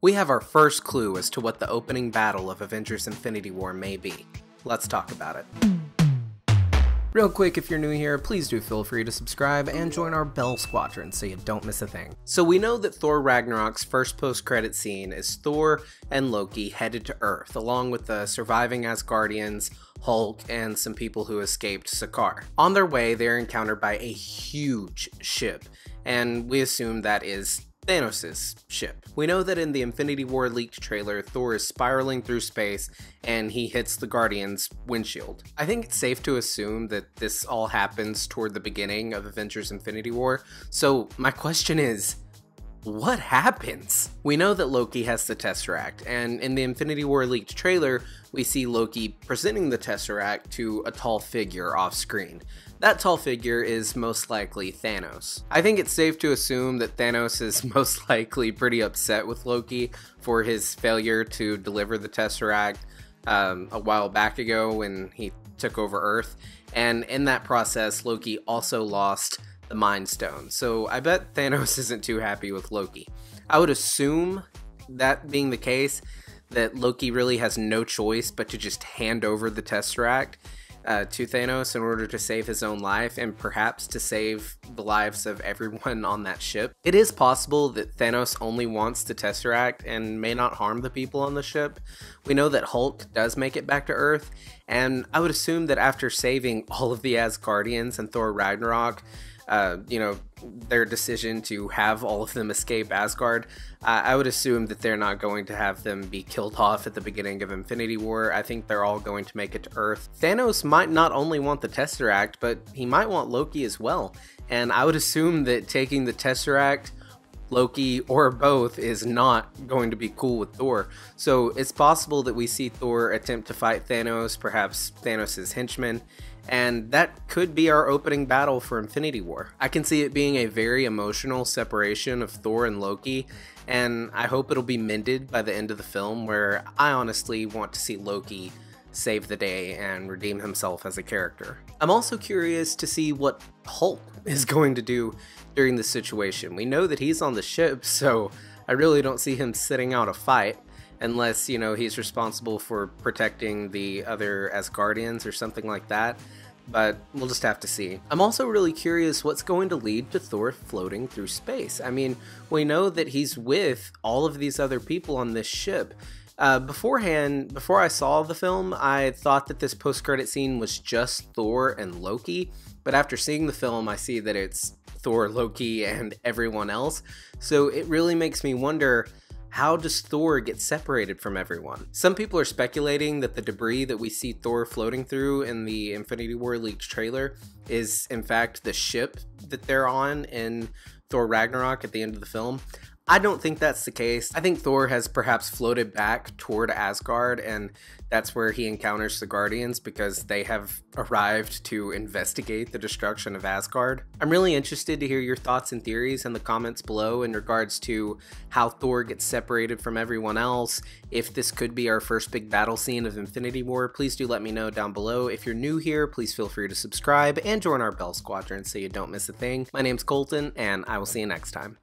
We have our first clue as to what the opening battle of Avengers Infinity War may be. Let's talk about it. Real quick, if you're new here, please do feel free to subscribe and join our Bell Squadron so you don't miss a thing. So we know that Thor Ragnarok's first post-credit scene is Thor and Loki headed to Earth, along with the surviving Asgardians, Hulk, and some people who escaped Sakaar. On their way, they're encountered by a huge ship, and we assume that is Thanos' ship. We know that in the Infinity War leaked trailer, Thor is spiraling through space and he hits the Guardians' windshield. I think it's safe to assume that this all happens toward the beginning of Avengers Infinity War, so my question is, what happens? We know that Loki has the Tesseract, and in the Infinity War leaked trailer, we see Loki presenting the Tesseract to a tall figure off screen. That tall figure is most likely Thanos. I think it's safe to assume that Thanos is most likely pretty upset with Loki for his failure to deliver the Tesseract a while back ago when he took over Earth, and in that process, Loki also lost the Mind Stone, so I bet Thanos isn't too happy with Loki. I would assume, that being the case, that Loki really has no choice but to just hand over the Tesseract to Thanos in order to save his own life and perhaps to save the lives of everyone on that ship. It is possible that Thanos only wants the Tesseract and may not harm the people on the ship. We know that Hulk does make it back to Earth, and I would assume that after saving all of the Asgardians in Thor Ragnarok, their decision to have all of them escape Asgard, I would assume that they're not going to have them be killed off at the beginning of Infinity War. I think they're all going to make it to Earth. Thanos might not only want the Tesseract, but he might want Loki as well. And I would assume that taking the Tesseract, Loki, or both is not going to be cool with Thor. So it's possible that we see Thor attempt to fight Thanos, perhaps Thanos' henchmen, and that could be our opening battle for Infinity War. I can see it being a very emotional separation of Thor and Loki, and I hope it'll be mended by the end of the film, where I honestly want to see Loki save the day and redeem himself as a character. I'm also curious to see what Hulk is going to do during this situation. We know that he's on the ship, so I really don't see him sitting out a fight, unless, he's responsible for protecting the other Asgardians or something like that, but we'll just have to see. I'm also really curious what's going to lead to Thor floating through space. I mean, we know that he's with all of these other people on this ship. Before I saw the film, I thought that this post-credit scene was just Thor and Loki, but after seeing the film, I see that it's Thor, Loki, and everyone else, so it really makes me wonder, how does Thor get separated from everyone? Some people are speculating that the debris that we see Thor floating through in the Infinity War leaked trailer is in fact the ship that they're on in Thor Ragnarok at the end of the film. I don't think that's the case. I think Thor has perhaps floated back toward Asgard, and that's where he encounters the Guardians because they have arrived to investigate the destruction of Asgard. I'm really interested to hear your thoughts and theories in the comments below in regards to how Thor gets separated from everyone else. If this could be our first big battle scene of Infinity War, please do let me know down below. If you're new here, please feel free to subscribe and join our Bell Squadron so you don't miss a thing. My name's Colton, and I will see you next time.